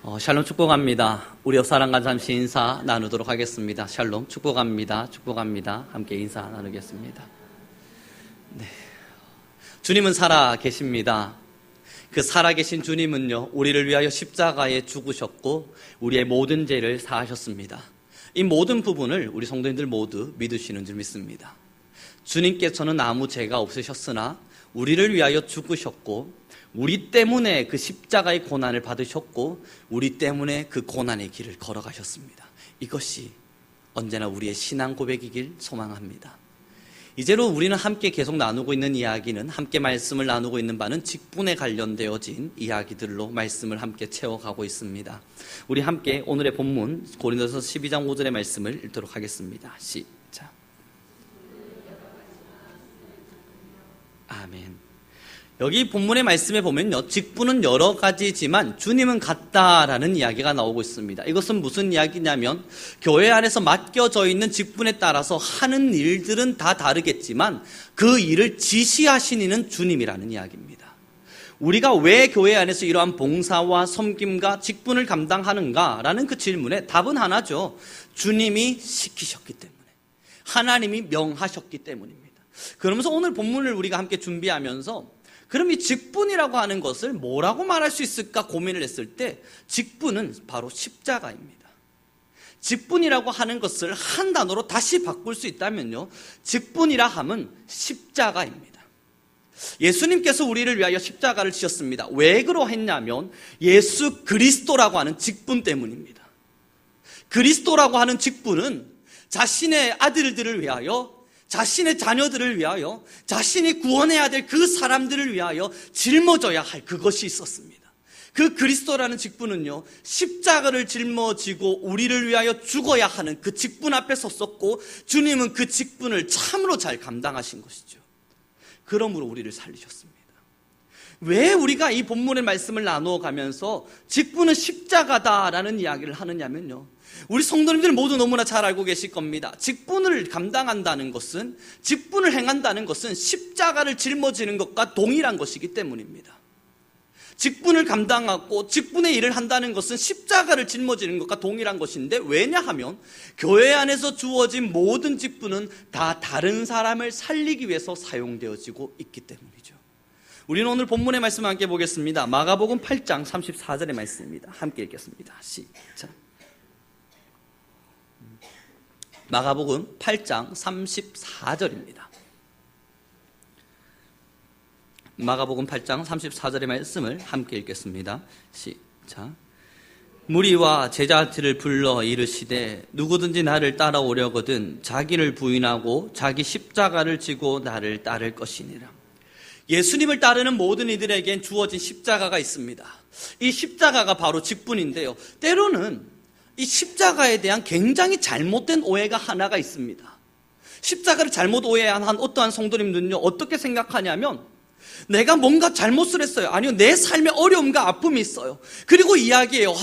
샬롬 축복합니다. 우리 옆 사람과 잠시 인사 나누도록 하겠습니다. 샬롬 축복합니다. 축복합니다. 함께 인사 나누겠습니다. 네. 주님은 살아 계십니다. 그 살아계신 주님은요, 우리를 위하여 십자가에 죽으셨고 우리의 모든 죄를 사하셨습니다. 이 모든 부분을 우리 성도님들 모두 믿으시는 줄 믿습니다. 주님께서는 아무 죄가 없으셨으나 우리를 위하여 죽으셨고 우리 때문에 그 십자가의 고난을 받으셨고 우리 때문에 그 고난의 길을 걸어가셨습니다. 이것이 언제나 우리의 신앙 고백이길 소망합니다. 이제로 우리는 함께 계속 나누고 있는 이야기는, 함께 말씀을 나누고 있는 바는 직분에 관련되어진 이야기들로 말씀을 함께 채워가고 있습니다. 우리 함께 오늘의 본문 고린도서 12장 5절의 말씀을 읽도록 하겠습니다. 시작. 아멘. 여기 본문의 말씀에 보면요, 직분은 여러 가지지만 주님은 같다라는 이야기가 나오고 있습니다. 이것은 무슨 이야기냐면 교회 안에서 맡겨져 있는 직분에 따라서 하는 일들은 다 다르겠지만 그 일을 지시하신 이는 주님이라는 이야기입니다. 우리가 왜 교회 안에서 이러한 봉사와 섬김과 직분을 감당하는가라는 그 질문에 답은 하나죠. 주님이 시키셨기 때문에, 하나님이 명하셨기 때문입니다. 그러면서 오늘 본문을 우리가 함께 준비하면서 그럼 이 직분이라고 하는 것을 뭐라고 말할 수 있을까 고민을 했을 때 직분은 바로 십자가입니다. 직분이라고 하는 것을 한 단어로 다시 바꿀 수 있다면요, 직분이라 함은 십자가입니다. 예수님께서 우리를 위하여 십자가를 지셨습니다. 왜 그러했냐면 예수 그리스도라고 하는 직분 때문입니다. 그리스도라고 하는 직분은 자신의 아들들을 위하여, 자신의 자녀들을 위하여, 자신이 구원해야 될 그 사람들을 위하여 짊어져야 할 그것이 있었습니다. 그 그리스도라는 직분은요, 십자가를 짊어지고 우리를 위하여 죽어야 하는 그 직분 앞에 섰었고 주님은 그 직분을 참으로 잘 감당하신 것이죠. 그러므로 우리를 살리셨습니다. 왜 우리가 이 본문의 말씀을 나누어 가면서 직분은 십자가다라는 이야기를 하느냐면요, 우리 성도님들 모두 너무나 잘 알고 계실 겁니다. 직분을 감당한다는 것은, 직분을 행한다는 것은 십자가를 짊어지는 것과 동일한 것이기 때문입니다. 직분을 감당하고 직분의 일을 한다는 것은 십자가를 짊어지는 것과 동일한 것인데, 왜냐하면 교회 안에서 주어진 모든 직분은 다 다른 사람을 살리기 위해서 사용되어지고 있기 때문이죠. 우리는 오늘 본문의 말씀을 함께 보겠습니다. 마가복음 8장 34절의 말씀입니다. 함께 읽겠습니다. 시작. 마가복음 8장 34절입니다. 마가복음 8장 34절의 말씀을 함께 읽겠습니다. 시작. 무리와 제자들을 불러 이르시되 누구든지 나를 따라오려거든 자기를 부인하고 자기 십자가를 지고 나를 따를 것이니라. 예수님을 따르는 모든 이들에겐 주어진 십자가가 있습니다. 이 십자가가 바로 직분인데요, 때로는 이 십자가에 대한 굉장히 잘못된 오해가 하나가 있습니다. 십자가를 잘못 오해한 어떠한 성도님들은요, 어떻게 생각하냐면 내가 뭔가 잘못을 했어요. 아니요, 내 삶에 어려움과 아픔이 있어요. 그리고 이야기해요.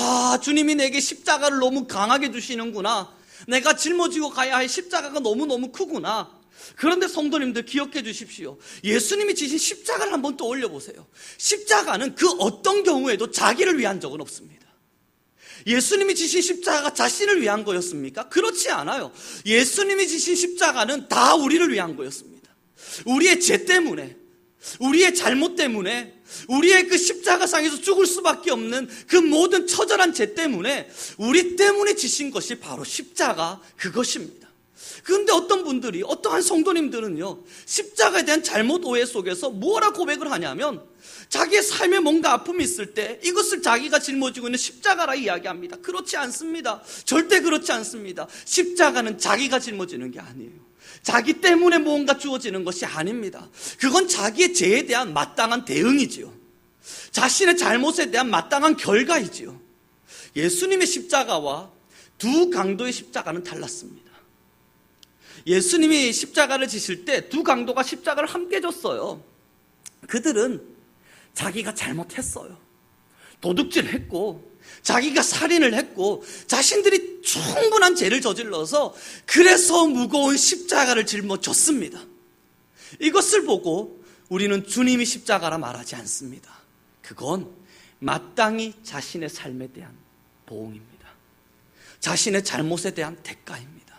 주님이 내게 십자가를 너무 강하게 주시는구나. 내가 짊어지고 가야 할 십자가가 너무너무 크구나. 그런데 성도님들 기억해 주십시오. 예수님이 지신 십자가를 한번 떠올려 보세요. 십자가는 그 어떤 경우에도 자기를 위한 적은 없습니다. 예수님이 지신 십자가가 자신을 위한 거였습니까? 그렇지 않아요. 예수님이 지신 십자가는 다 우리를 위한 거였습니다. 우리의 죄 때문에, 우리의 잘못 때문에, 우리의 그 십자가상에서 죽을 수밖에 없는 그 모든 처절한 죄 때문에, 우리 때문에 지신 것이 바로 십자가 그것입니다. 그런데 어떤 분들이, 어떠한 성도님들은요, 십자가에 대한 잘못 오해 속에서 뭐라 고백을 하냐면 자기의 삶에 뭔가 아픔이 있을 때 이것을 자기가 짊어지고 있는 십자가라 이야기합니다. 그렇지 않습니다. 절대 그렇지 않습니다. 십자가는 자기가 짊어지는 게 아니에요. 자기 때문에 뭔가 주어지는 것이 아닙니다. 그건 자기의 죄에 대한 마땅한 대응이지요. 자신의 잘못에 대한 마땅한 결과이지요. 예수님의 십자가와 두 강도의 십자가는 달랐습니다. 예수님이 십자가를 지실 때 두 강도가 십자가를 함께 졌어요. 그들은 자기가 잘못했어요. 도둑질했고 자기가 살인을 했고 자신들이 충분한 죄를 저질러서 그래서 무거운 십자가를 짊어졌습니다. 이것을 보고 우리는 주님이 십자가라 말하지 않습니다. 그건 마땅히 자신의 삶에 대한 보응입니다. 자신의 잘못에 대한 대가입니다.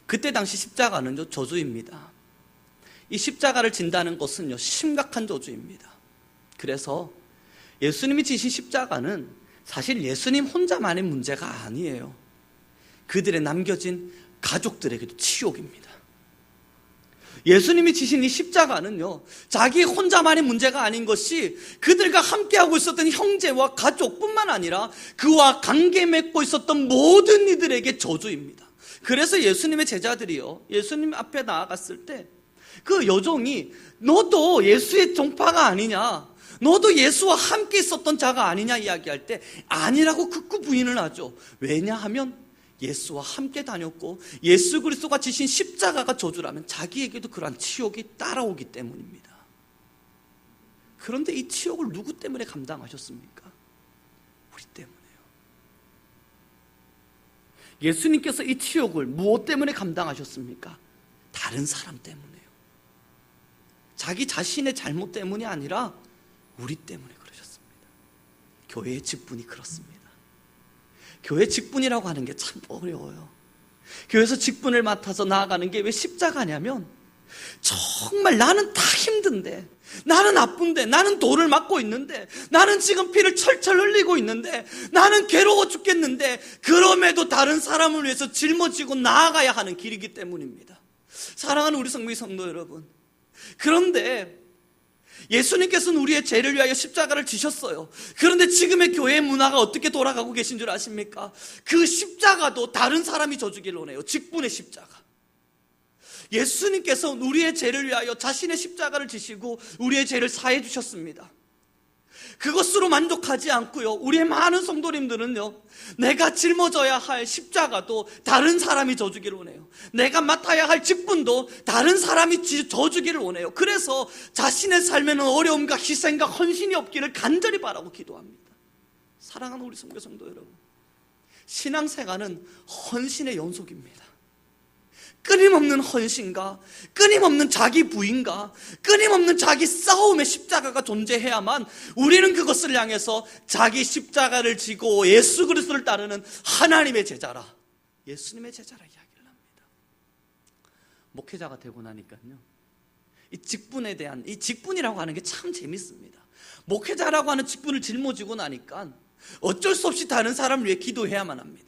그때 당시 십자가는요, 저주입니다. 이 십자가를 진다는 것은요, 심각한 저주입니다. 그래서 예수님이 지신 십자가는 사실 예수님 혼자만의 문제가 아니에요. 그들의 남겨진 가족들에게도 치욕입니다. 예수님이 지신 이 십자가는요, 자기 혼자만의 문제가 아닌 것이 그들과 함께하고 있었던 형제와 가족뿐만 아니라 그와 관계 맺고 있었던 모든 이들에게 저주입니다. 그래서 예수님의 제자들이요, 예수님 앞에 나아갔을 때 그 여종이 너도 예수의 종파가 아니냐, 너도 예수와 함께 있었던 자가 아니냐 이야기할 때 아니라고 극구 부인을 하죠. 왜냐하면 예수와 함께 다녔고 예수 그리스도가 지신 십자가가 저주라면 자기에게도 그러한 치욕이 따라오기 때문입니다. 그런데 이 치욕을 누구 때문에 감당하셨습니까? 우리 때문에요. 예수님께서 이 치욕을 무엇 때문에 감당하셨습니까? 다른 사람 때문에요. 자기 자신의 잘못 때문이 아니라 우리 때문에 그러셨습니다. 교회의 직분이 그렇습니다. 교회 직분이라고 하는 게 참 어려워요. 교회에서 직분을 맡아서 나아가는 게 왜 십자가냐면, 정말 나는 다 힘든데, 나는 아픈데, 나는 돌을 맞고 있는데, 나는 지금 피를 철철 흘리고 있는데, 나는 괴로워 죽겠는데, 그럼에도 다른 사람을 위해서 짊어지고 나아가야 하는 길이기 때문입니다. 사랑하는 우리 성도 여러분, 그런데 예수님께서는 우리의 죄를 위하여 십자가를 지셨어요. 그런데 지금의 교회의 문화가 어떻게 돌아가고 계신 줄 아십니까? 그 십자가도 다른 사람이 져주기를 원해요. 직분의 십자가. 예수님께서는 우리의 죄를 위하여 자신의 십자가를 지시고 우리의 죄를 사해 주셨습니다. 그것으로 만족하지 않고요, 우리의 많은 성도님들은요, 내가 짊어져야 할 십자가도 다른 사람이 져주기를 원해요. 내가 맡아야 할 직분도 다른 사람이 져주기를 원해요. 그래서 자신의 삶에는 어려움과 희생과 헌신이 없기를 간절히 바라고 기도합니다. 사랑하는 우리 성도 여러분, 신앙생활은 헌신의 연속입니다. 끊임없는 헌신과 끊임없는 자기 부인과 끊임없는 자기 싸움의 십자가가 존재해야만 우리는 그것을 향해서 자기 십자가를 지고 예수 그리스도를 따르는 하나님의 제자라, 예수님의 제자라 이야기를 합니다. 목회자가 되고 나니까요, 이 직분에 대한, 이 직분이라고 하는 게 참 재밌습니다. 목회자라고 하는 직분을 짊어지고 나니까 어쩔 수 없이 다른 사람을 위해 기도해야만 합니다.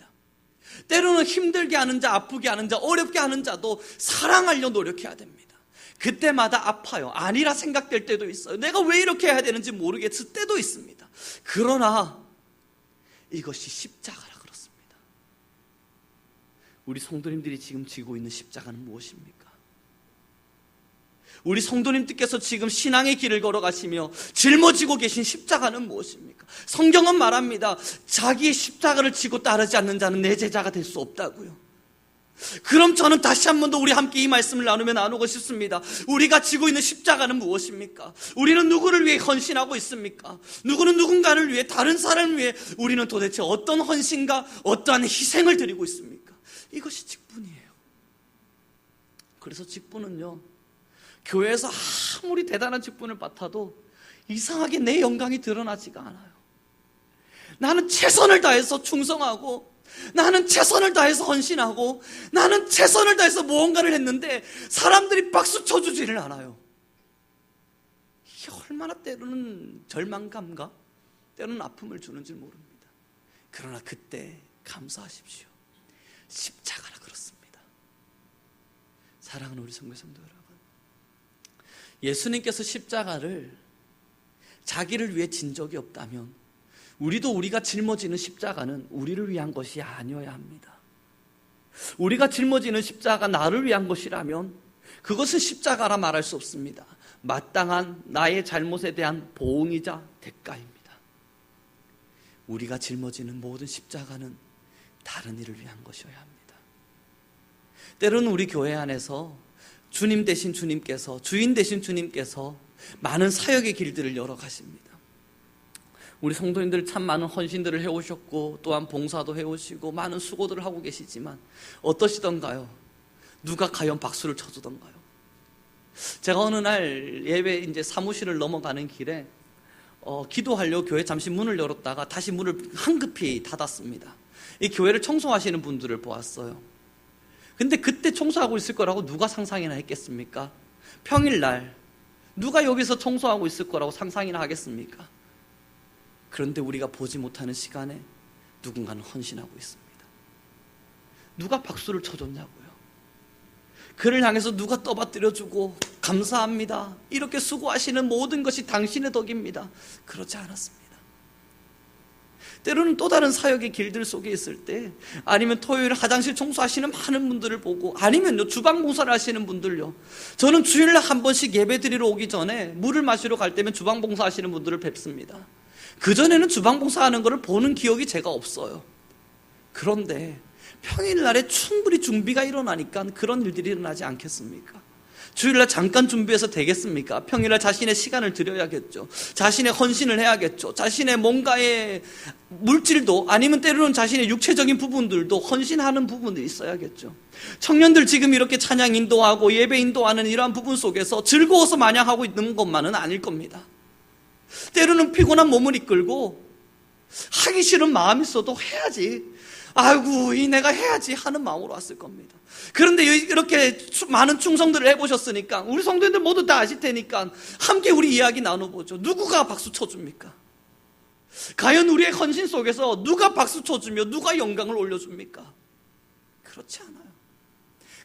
때로는 힘들게 하는 자, 아프게 하는 자, 어렵게 하는 자도 사랑하려 노력해야 됩니다. 그때마다 아파요. 아니라 생각될 때도 있어요. 내가 왜 이렇게 해야 되는지 모르겠을 때도 있습니다. 그러나 이것이 십자가라 그렇습니다. 우리 성도님들이 지금 지고 있는 십자가는 무엇입니까? 우리 성도님들께서 지금 신앙의 길을 걸어가시며 짊어지고 계신 십자가는 무엇입니까? 성경은 말합니다. 자기의 십자가를 지고 따르지 않는 자는 내 제자가 될 수 없다고요. 그럼 저는 다시 한 번 더 우리 함께 이 말씀을 나누고 싶습니다. 우리가 지고 있는 십자가는 무엇입니까? 우리는 누구를 위해 헌신하고 있습니까? 누구는 누군가를 위해, 다른 사람을 위해 우리는 도대체 어떤 헌신과 어떠한 희생을 드리고 있습니까? 이것이 직분이에요. 그래서 직분은요, 교회에서 아무리 대단한 직분을 맡아도 이상하게 내 영광이 드러나지가 않아요. 나는 최선을 다해서 충성하고, 나는 최선을 다해서 헌신하고, 나는 최선을 다해서 무언가를 했는데 사람들이 박수 쳐주지를 않아요. 이게 얼마나 때로는 절망감과 때로는 아픔을 주는지 모릅니다. 그러나 그때 감사하십시오. 십자가라 그렇습니다. 사랑하는 우리 성도 여러분, 예수님께서 십자가를 자기를 위해 진 적이 없다면 우리도 우리가 짊어지는 십자가는 우리를 위한 것이 아니어야 합니다. 우리가 짊어지는 십자가가 나를 위한 것이라면 그것은 십자가라 말할 수 없습니다. 마땅한 나의 잘못에 대한 보응이자 대가입니다. 우리가 짊어지는 모든 십자가는 다른 이를 위한 것이어야 합니다. 때로는 우리 교회 안에서 주님 대신 주님께서, 주인 대신 주님께서 많은 사역의 길들을 열어가십니다. 우리 성도님들 참 많은 헌신들을 해오셨고 또한 봉사도 해오시고 많은 수고들을 하고 계시지만 어떠시던가요? 누가 과연 박수를 쳐주던가요? 제가 어느 날 예배 이제 사무실을 넘어가는 길에 기도하려고 교회 잠시 문을 열었다가 다시 문을 황급히 닫았습니다. 이 교회를 청소하시는 분들을 보았어요. 근데 그때 청소하고 있을 거라고 누가 상상이나 했겠습니까? 평일날 누가 여기서 청소하고 있을 거라고 상상이나 하겠습니까? 그런데 우리가 보지 못하는 시간에 누군가는 헌신하고 있습니다. 누가 박수를 쳐줬냐고요? 그를 향해서 누가 떠받들여주고 감사합니다, 이렇게 수고하시는 모든 것이 당신의 덕입니다, 그렇지 않았습니다. 때로는 또 다른 사역의 길들 속에 있을 때, 아니면 토요일 화장실 청소하시는 많은 분들을 보고, 아니면요 주방 봉사를 하시는 분들요, 저는 주일날 한 번씩 예배 드리러 오기 전에 물을 마시러 갈 때면 주방 봉사하시는 분들을 뵙습니다. 그전에는 주방 봉사하는 것을 보는 기억이 제가 없어요. 그런데 평일날에 충분히 준비가 일어나니까 그런 일들이 일어나지 않겠습니까? 주일날 잠깐 준비해서 되겠습니까? 평일날 자신의 시간을 들여야겠죠. 자신의 헌신을 해야겠죠. 자신의 뭔가의 물질도, 아니면 때로는 자신의 육체적인 부분들도 헌신하는 부분이 있어야겠죠. 청년들 지금 이렇게 찬양 인도하고 예배 인도하는 이러한 부분 속에서 즐거워서 마냥 하고 있는 것만은 아닐 겁니다. 때로는 피곤한 몸을 이끌고 하기 싫은 마음이 있어도 해야지, 아이고 내가 해야지 하는 마음으로 왔을 겁니다. 그런데 이렇게 많은 충성들을 해보셨으니까 우리 성도님들 모두 다 아실 테니까 함께 우리 이야기 나눠보죠. 누구가 박수 쳐줍니까? 과연 우리의 헌신 속에서 누가 박수 쳐주며 누가 영광을 올려줍니까? 그렇지 않아요.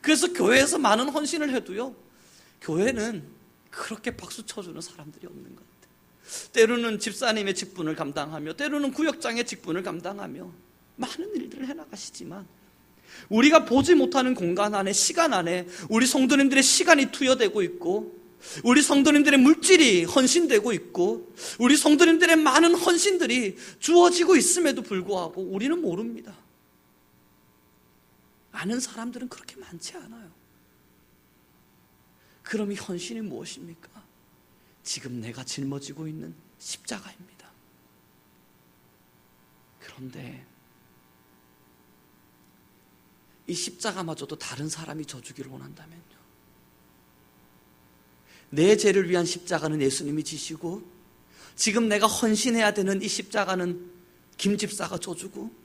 그래서 교회에서 많은 헌신을 해도요, 교회는 그렇게 박수 쳐주는 사람들이 없는 것 같아요. 때로는 집사님의 직분을 감당하며, 때로는 구역장의 직분을 감당하며 많은 일들을 해나가시지만, 우리가 보지 못하는 공간 안에, 시간 안에 우리 성도님들의 시간이 투여되고 있고, 우리 성도님들의 물질이 헌신되고 있고, 우리 성도님들의 많은 헌신들이 주어지고 있음에도 불구하고 우리는 모릅니다. 아는 사람들은 그렇게 많지 않아요. 그럼 이 헌신이 무엇입니까? 지금 내가 짊어지고 있는 십자가입니다. 그런데 이 십자가마저도 다른 사람이 져주기를 원한다면요, 내 죄를 위한 십자가는 예수님이 지시고, 지금 내가 헌신해야 되는 이 십자가는 김 집사가 져주고,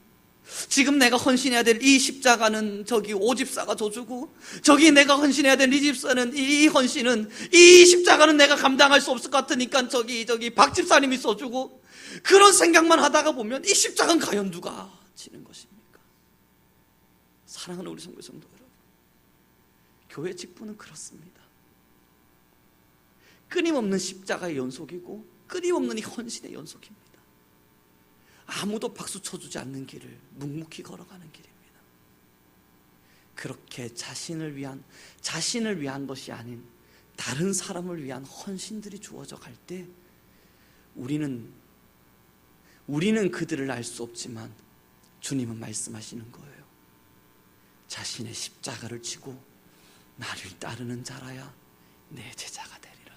지금 내가 헌신해야 될 이 십자가는 저기 오 집사가 져주고, 저기 내가 헌신해야 될 이 집사는, 이 헌신은, 이 십자가는 내가 감당할 수 없을 것 같으니까 저기 박 집사님이 써주고, 그런 생각만 하다가 보면 이 십자가는 과연 누가 지는 것입니까? 사랑하는 우리 성도 여러분, 교회 직분은 그렇습니다. 끊임없는 십자가의 연속이고 끊임없는 이 헌신의 연속입니다. 아무도 박수 쳐주지 않는 길을 묵묵히 걸어가는 길입니다. 그렇게 자신을 위한 것이 아닌 다른 사람을 위한 헌신들이 주어져 갈 때 우리는 그들을 알 수 없지만 주님은 말씀하시는 거예요. 자신의 십자가를 지고 나를 따르는 자라야 내 제자가 되리라.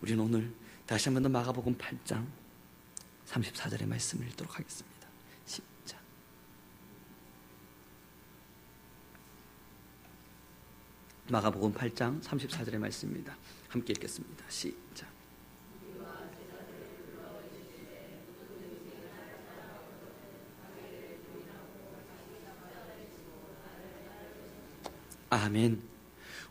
우리는 오늘 다시 한번 더 마가복음 8장 34절의 말씀을 읽도록 하겠습니다. 시작. 마가복음 8장 34절의 말씀입니다. 함께 읽겠습니다. 시작. 아멘.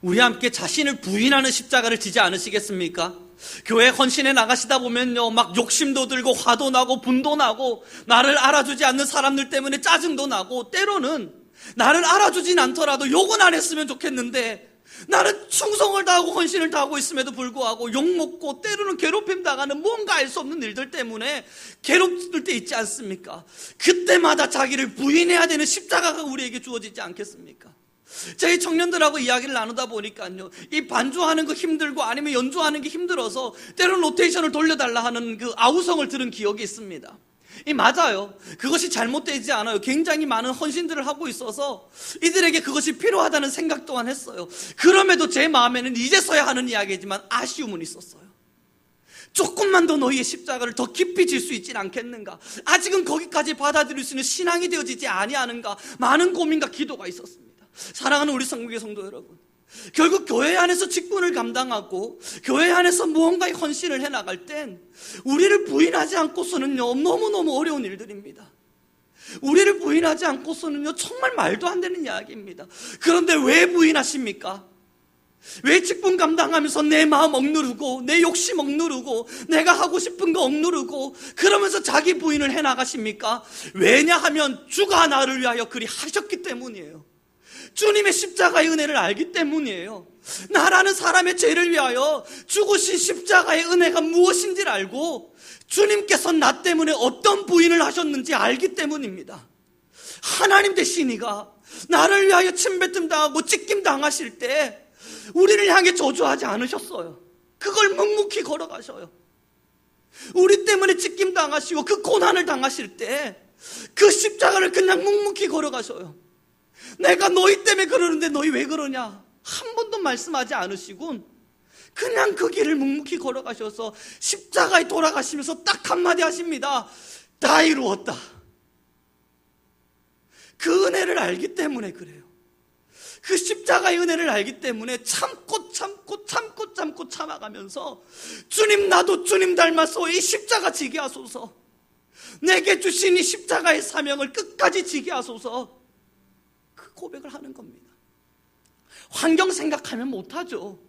우리 함께 자신을 부인하는 십자가를 지지 않으시겠습니까? 교회 헌신에 나가시다 보면요, 막 욕심도 들고 화도 나고 분도 나고, 나를 알아주지 않는 사람들 때문에 짜증도 나고, 때로는 나를 알아주진 않더라도 욕은 안 했으면 좋겠는데 나는 충성을 다하고 헌신을 다하고 있음에도 불구하고 욕먹고, 때로는 괴롭힘 당하는 뭔가 알 수 없는 일들 때문에 괴롭을 때 있지 않습니까? 그때마다 자기를 부인해야 되는 십자가가 우리에게 주어지지 않겠습니까? 저희 청년들하고 이야기를 나누다 보니까요, 이 반주하는 거 힘들고 아니면 연주하는 게 힘들어서 때로는 로테이션을 돌려달라 하는 그 아우성을 들은 기억이 있습니다. 맞아요. 그것이 잘못되지 않아요. 굉장히 많은 헌신들을 하고 있어서 이들에게 그것이 필요하다는 생각 또한 했어요. 그럼에도 제 마음에는 이제서야 하는 이야기지만 아쉬움은 있었어요. 조금만 더 너희의 십자가를 더 깊이 질 수 있진 않겠는가? 아직은 거기까지 받아들일 수 있는 신앙이 되어지지 아니하는가? 많은 고민과 기도가 있었습니다. 사랑하는 우리 성국의 성도 여러분, 결국 교회 안에서 직분을 감당하고 교회 안에서 무언가의 헌신을 해나갈 땐 우리를 부인하지 않고서는요, 너무너무 어려운 일들입니다. 우리를 부인하지 않고서는요, 정말 말도 안 되는 이야기입니다. 그런데 왜 부인하십니까? 왜 직분 감당하면서 내 마음 억누르고 내 욕심 억누르고 내가 하고 싶은 거 억누르고 그러면서 자기 부인을 해나가십니까? 왜냐하면 주가 나를 위하여 그리 하셨기 때문이에요. 주님의 십자가의 은혜를 알기 때문이에요. 나라는 사람의 죄를 위하여 죽으신 십자가의 은혜가 무엇인지를 알고 주님께서 나 때문에 어떤 부인을 하셨는지 알기 때문입니다. 하나님 되신 이가 나를 위하여 침뱉음 당하고 찢김 당하실 때 우리를 향해 저주하지 않으셨어요. 그걸 묵묵히 걸어가셔요. 우리 때문에 찢김 당하시고 그 고난을 당하실 때 그 십자가를 그냥 묵묵히 걸어가셔요. 내가 너희 때문에 그러는데 너희 왜 그러냐? 한 번도 말씀하지 않으시군. 그냥 그 길을 묵묵히 걸어가셔서 십자가에 돌아가시면서 딱 한마디 하십니다. 다 이루었다. 그 은혜를 알기 때문에 그래요. 그 십자가의 은혜를 알기 때문에 참고 참아가면서 주님, 나도 주님 닮아서 이 십자가 지게 하소서. 내게 주신 이 십자가의 사명을 끝까지 지게 하소서. 그 고백을 하는 겁니다. 환경 생각하면 못하죠.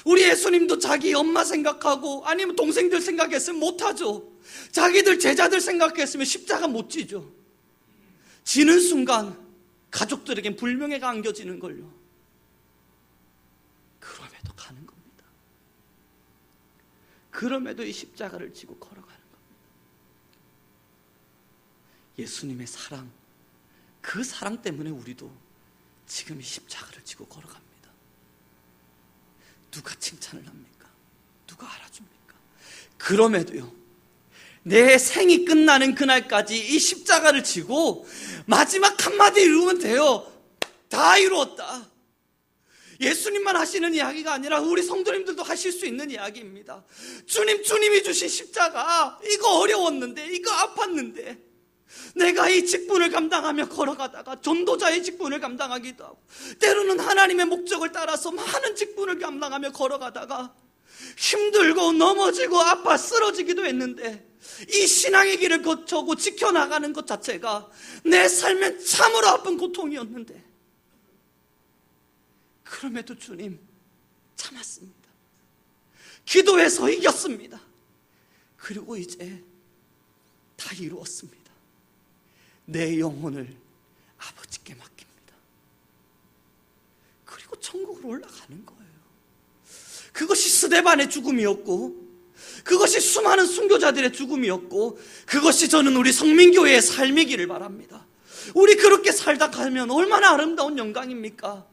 우리 예수님도 자기 엄마 생각하고 아니면 동생들 생각했으면 못하죠. 자기들 제자들 생각했으면 십자가 못 지죠. 지는 순간 가족들에겐 불명예가 안겨지는 걸요. 그럼에도 가는 겁니다. 그럼에도 이 십자가를 지고 걸어가는 겁니다. 예수님의 사랑, 그 사랑 때문에 우리도 지금 이 십자가를 지고 걸어갑니다. 누가 칭찬을 합니까? 누가 알아줍니까? 그럼에도요, 내 생이 끝나는 그날까지 이 십자가를 지고 마지막 한마디 이루면 돼요. 다 이루었다. 예수님만 하시는 이야기가 아니라 우리 성도님들도 하실 수 있는 이야기입니다. 주님이 주신 십자가, 이거 어려웠는데, 이거 아팠는데, 내가 이 직분을 감당하며 걸어가다가 전도자의 직분을 감당하기도 하고, 때로는 하나님의 목적을 따라서 많은 직분을 감당하며 걸어가다가 힘들고 넘어지고 아파 쓰러지기도 했는데, 이 신앙의 길을 거쳐고 지켜나가는 것 자체가 내 삶엔 참으로 아픈 고통이었는데, 그럼에도 주님 참았습니다. 기도해서 이겼습니다. 그리고 이제 다 이루었습니다. 내 영혼을 아버지께 맡깁니다. 그리고 천국으로 올라가는 거예요. 그것이 스데반의 죽음이었고, 그것이 수많은 순교자들의 죽음이었고, 그것이 저는 우리 성민교회의 삶이기를 바랍니다. 우리 그렇게 살다 가면 얼마나 아름다운 영광입니까?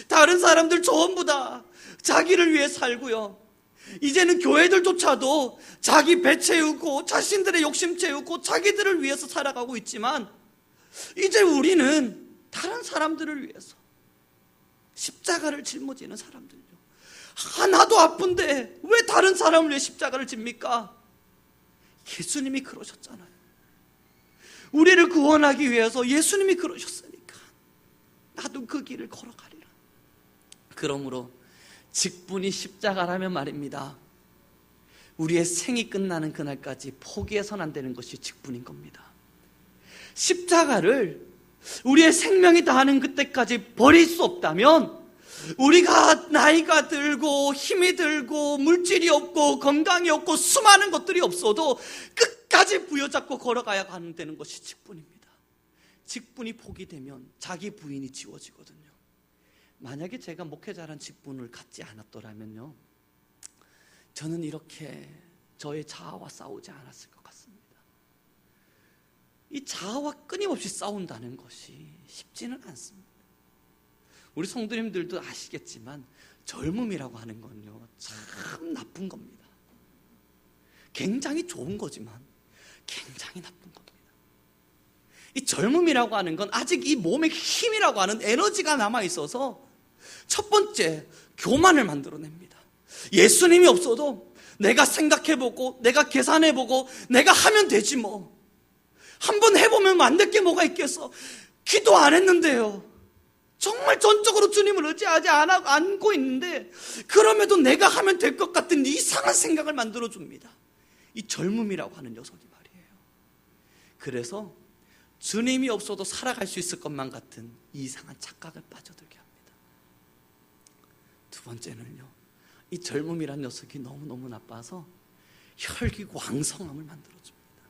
다른 사람들 전부 다 자기를 위해 살고요, 이제는 교회들조차도 자기 배 채우고 자신들의 욕심 채우고 자기들을 위해서 살아가고 있지만, 이제 우리는 다른 사람들을 위해서 십자가를 짊어지는 사람들요. 하나도 아픈데 왜 다른 사람을 위해 십자가를 집니까? 예수님이 그러셨잖아요. 우리를 구원하기 위해서 예수님이 그러셨으니까 나도 그 길을 걸어가리라. 그러므로 직분이 십자가라면 말입니다, 우리의 생이 끝나는 그날까지 포기해서는 안 되는 것이 직분인 겁니다. 십자가를 우리의 생명이 다하는 그때까지 버릴 수 없다면, 우리가 나이가 들고 힘이 들고 물질이 없고 건강이 없고 수많은 것들이 없어도 끝까지 부여잡고 걸어가야 되는 것이 직분입니다. 직분이 포기되면 자기 부인이 지워지거든요. 만약에 제가 목회자란 직분을 갖지 않았더라면요, 저는 이렇게 저의 자아와 싸우지 않았을 것 같습니다. 이 자아와 끊임없이 싸운다는 것이 쉽지는 않습니다. 우리 성도님들도 아시겠지만 젊음이라고 하는 건요, 참 나쁜 겁니다. 굉장히 좋은 거지만 굉장히 나쁜 겁니다. 이 젊음이라고 하는 건 아직 이 몸에 힘이라고 하는 에너지가 남아있어서 첫 번째, 교만을 만들어냅니다. 예수님이 없어도 내가 생각해보고 내가 계산해보고 내가 하면 되지 뭐, 한번 해보면 안 될 게 뭐가 있겠어. 기도 안 했는데요, 정말 전적으로 주님을 의지하지 않고 있는데 그럼에도 내가 하면 될 것 같은 이상한 생각을 만들어줍니다. 이 젊음이라고 하는 녀석이 말이에요. 그래서 주님이 없어도 살아갈 수 있을 것만 같은 이상한 착각을 빠져들게 합니다. 두 번째는요, 이 젊음이란 녀석이 너무너무 나빠서 혈기왕성함을 만들어줍니다.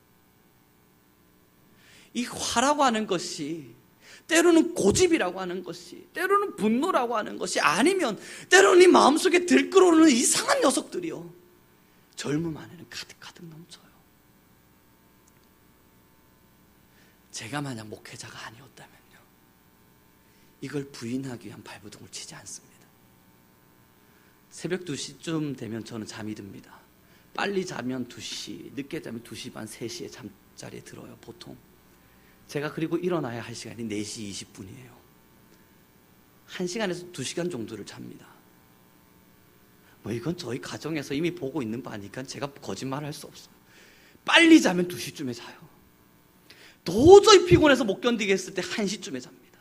이 화라고 하는 것이 때로는 고집이라고 하는 것이, 때로는 분노라고 하는 것이, 아니면 때로는 이 마음속에 들끓어오르는 이상한 녀석들이요, 젊음 안에는 가득가득 넘쳐요. 제가 만약 목회자가 아니었다면요, 이걸 부인하기 위한 발버둥을 치지 않습니다. 새벽 2시쯤 되면 저는 잠이 듭니다. 빨리 자면 2시, 늦게 자면 2시 반, 3시에 잠자리에 들어요, 보통. 제가 그리고 일어나야 할 시간이 4시 20분이에요. 1시간에서 2시간 정도를 잡니다. 이건 저희 가정에서 이미 보고 있는 바니까 제가 거짓말을 할 수 없어요. 빨리 자면 2시쯤에 자요. 도저히 피곤해서 못 견디겠을 때 1시쯤에 잡니다.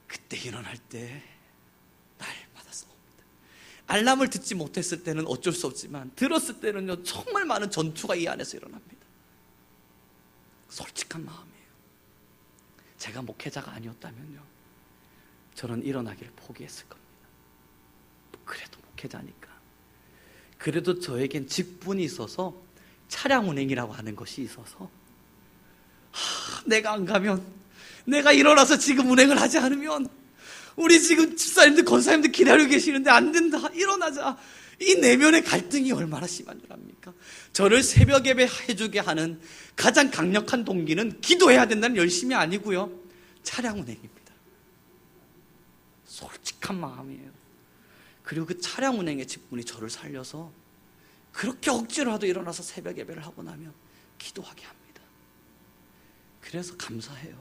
그때 일어날 때 날마다 싸웁니다. 알람을 듣지 못했을 때는 어쩔 수 없지만 들었을 때는요, 정말 많은 전투가 이 안에서 일어납니다. 솔직한 마음이에요. 제가 목회자가 아니었다면요, 저는 일어나기를 포기했을 겁니다. 그래도 목회자니까. 그래도 저에겐 직분이 있어서, 차량 운행이라고 하는 것이 있어서, 내가 안 가면, 내가 일어나서 지금 운행을 하지 않으면 우리 지금 집사님들, 권사님들 기다리고 계시는데 안 된다, 일어나자. 이 내면의 갈등이 얼마나 심한 줄 압니까? 저를 새벽 예배 해주게 하는 가장 강력한 동기는 기도해야 된다는 열심이 아니고요, 차량 운행입니다. 솔직한 마음이에요. 그리고 그 차량 운행의 직분이 저를 살려서 그렇게 억지로라도 일어나서 새벽 예배를 하고 나면 기도하게 합니다. 그래서 감사해요.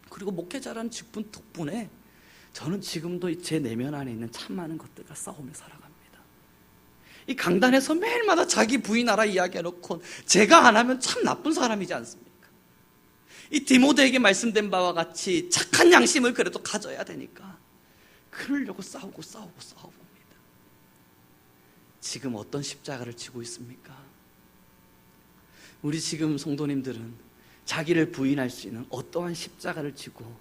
그리고 목회자라는 직분 덕분에 저는 지금도 제 내면 안에 있는 참 많은 것들과 싸우며 살아갑니다. 이 강단에서 매일마다 자기 부인하라 이야기해놓고 제가 안 하면 참 나쁜 사람이지 않습니까? 이 디모데에게 말씀된 바와 같이 착한 양심을 그래도 가져야 되니까 그러려고 싸우고 봅니다. 지금 어떤 십자가를 지고 있습니까? 우리 지금 성도님들은 자기를 부인할 수 있는 어떠한 십자가를 지고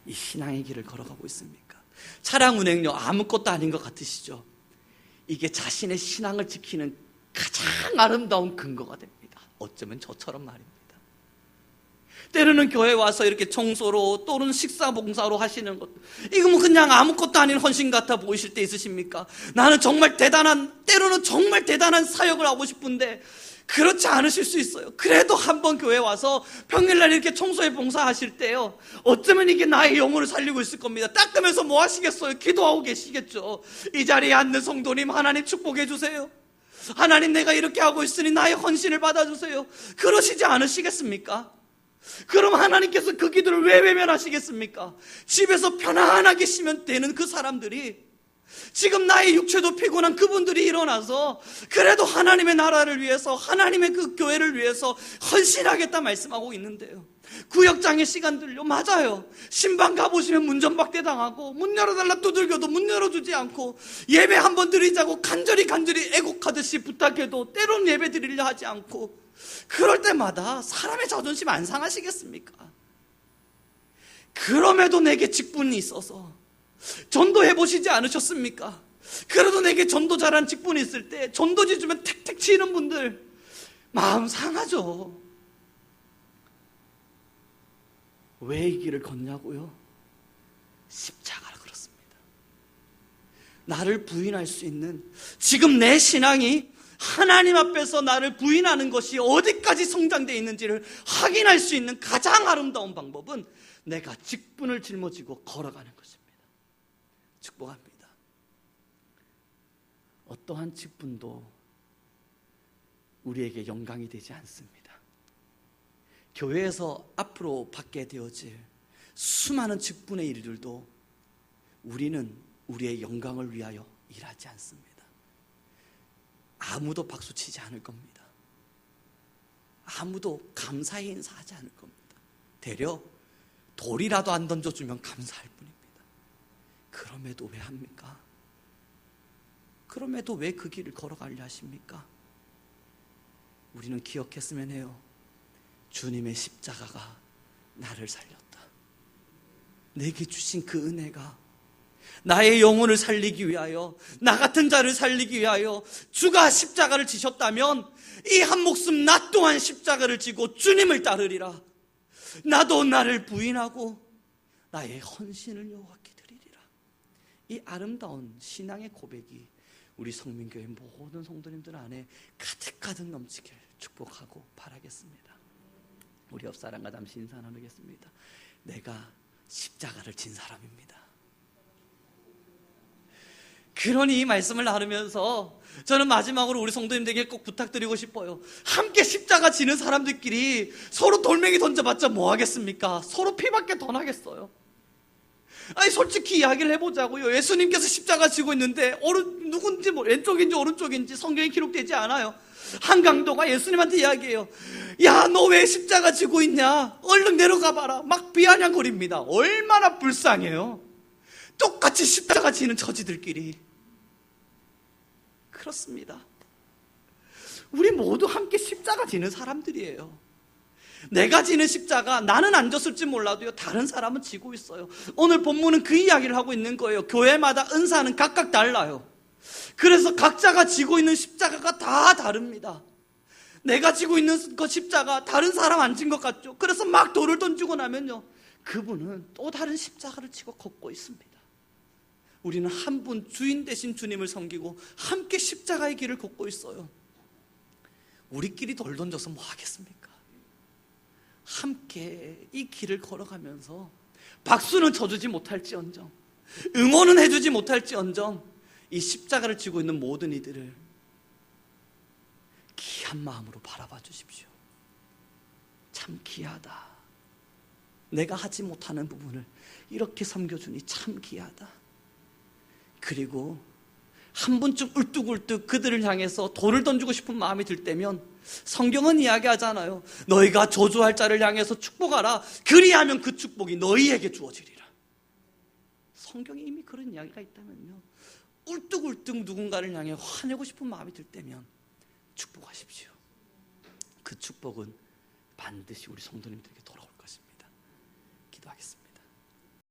이 신앙의 길을 걸어가고 있습니까? 차량 운행요, 아무것도 아닌 것 같으시죠? 이게 자신의 신앙을 지키는 가장 아름다운 근거가 됩니다. 어쩌면 저처럼 말입니다. 때로는 교회 와서 이렇게 청소로 또는 식사 봉사로 하시는 것, 이거 그냥 아무것도 아닌 헌신 같아 보이실 때 있으십니까? 나는 정말 때로는 정말 대단한 사역을 하고 싶은데 그렇지 않으실 수 있어요. 그래도 한번 교회 와서 평일날 이렇게 청소에 봉사하실 때요, 어쩌면 이게 나의 영혼을 살리고 있을 겁니다. 닦으면서 뭐 하시겠어요? 기도하고 계시겠죠. 이 자리에 앉는 성도님, 하나님 축복해 주세요. 하나님, 내가 이렇게 하고 있으니 나의 헌신을 받아주세요. 그러시지 않으시겠습니까? 그럼 하나님께서 그 기도를 왜 외면하시겠습니까? 집에서 편안하게 쉬면 되는 그 사람들이 지금 나의 육체도 피곤한 그분들이 일어나서 그래도 하나님의 나라를 위해서, 하나님의 그 교회를 위해서 헌신하겠다 말씀하고 있는데요, 구역장의 시간들요, 맞아요. 신방 가보시면 문전박대 당하고 문 열어달라 두들겨도 문 열어주지 않고, 예배 한번 드리자고 간절히 애곡하듯이 부탁해도 때론 예배 드리려 하지 않고, 그럴 때마다 사람의 자존심 안 상하시겠습니까? 그럼에도 내게 직분이 있어서 전도해 보시지 않으셨습니까? 그래도 내게 전도 잘하는 직분이 있을 때 전도지 주면 택택 치는 분들 마음 상하죠. 왜 이 길을 걷냐고요? 십자가라 그렇습니다. 나를 부인할 수 있는, 지금 내 신앙이 하나님 앞에서 나를 부인하는 것이 어디까지 성장되어 있는지를 확인할 수 있는 가장 아름다운 방법은 내가 직분을 짊어지고 걸어가는 것입니다. 축복합니다. 어떠한 직분도 우리에게 영광이 되지 않습니다. 교회에서 앞으로 받게 되어질 수많은 직분의 일들도 우리는 우리의 영광을 위하여 일하지 않습니다. 아무도 박수치지 않을 겁니다. 아무도 감사의 인사하지 않을 겁니다. 되려 돌이라도 안 던져주면 감사할 뿐입니다. 그럼에도 왜 합니까? 그럼에도 왜 그 길을 걸어가려 하십니까? 우리는 기억했으면 해요. 주님의 십자가가 나를 살렸다. 내게 주신 그 은혜가 나의 영혼을 살리기 위하여, 나 같은 자를 살리기 위하여 주가 십자가를 지셨다면 이 한 목숨 나 또한 십자가를 지고 주님을 따르리라. 나도 나를 부인하고 나의 헌신을 여호와께 드리리라. 이 아름다운 신앙의 고백이 우리 성민교회 모든 성도님들 안에 가득가득 넘치길 축복하고 바라겠습니다. 우리 옆 사람과 잠시 인사 나누겠습니다. 내가 십자가를 진 사람입니다. 그러니 이 말씀을 나누면서 저는 마지막으로 우리 성도님들에게 꼭 부탁드리고 싶어요. 함께 십자가 지는 사람들끼리 서로 돌멩이 던져봤자 뭐 하겠습니까? 서로 피밖에 더 나겠어요. 아니 솔직히 이야기를 해보자고요. 예수님께서 십자가 지고 있는데 누군지 왼쪽인지 오른쪽인지 성경에 기록되지 않아요. 한강도가 예수님한테 이야기해요. 야, 너 왜 십자가 지고 있냐? 얼른 내려가 봐라. 막 비아냥거립니다. 얼마나 불쌍해요. 똑같이 십자가 지는 처지들끼리. 그렇습니다. 우리 모두 함께 십자가 지는 사람들이에요. 내가 지는 십자가, 나는 안 졌을지 몰라도요, 다른 사람은 지고 있어요. 오늘 본문은 그 이야기를 하고 있는 거예요. 교회마다 은사는 각각 달라요. 그래서 각자가 지고 있는 십자가가 다 다릅니다. 내가 지고 있는 그 십자가 다른 사람 안 진 것 같죠? 그래서 막 돌을 던지고 나면요, 그분은 또 다른 십자가를 지고 걷고 있습니다. 우리는 한 분 주인 되신 주님을 섬기고 함께 십자가의 길을 걷고 있어요. 우리끼리 돌 던져서 뭐 하겠습니까? 함께 이 길을 걸어가면서 박수는 쳐주지 못할지언정, 응원은 해주지 못할지언정, 이 십자가를 지고 있는 모든 이들을 귀한 마음으로 바라봐 주십시오. 참 귀하다. 내가 하지 못하는 부분을 이렇게 섬겨주니 참 귀하다. 그리고 한 번쯤 울뚝울뚝 그들을 향해서 돌을 던지고 싶은 마음이 들 때면 성경은 이야기하잖아요. 너희가 저주할 자를 향해서 축복하라. 그리하면 그 축복이 너희에게 주어지리라. 성경에 이미 그런 이야기가 있다면요, 울뚝울뚝 누군가를 향해 화내고 싶은 마음이 들 때면 축복하십시오. 그 축복은 반드시 우리 성도님들에게 돌아올 것입니다. 기도하겠습니다.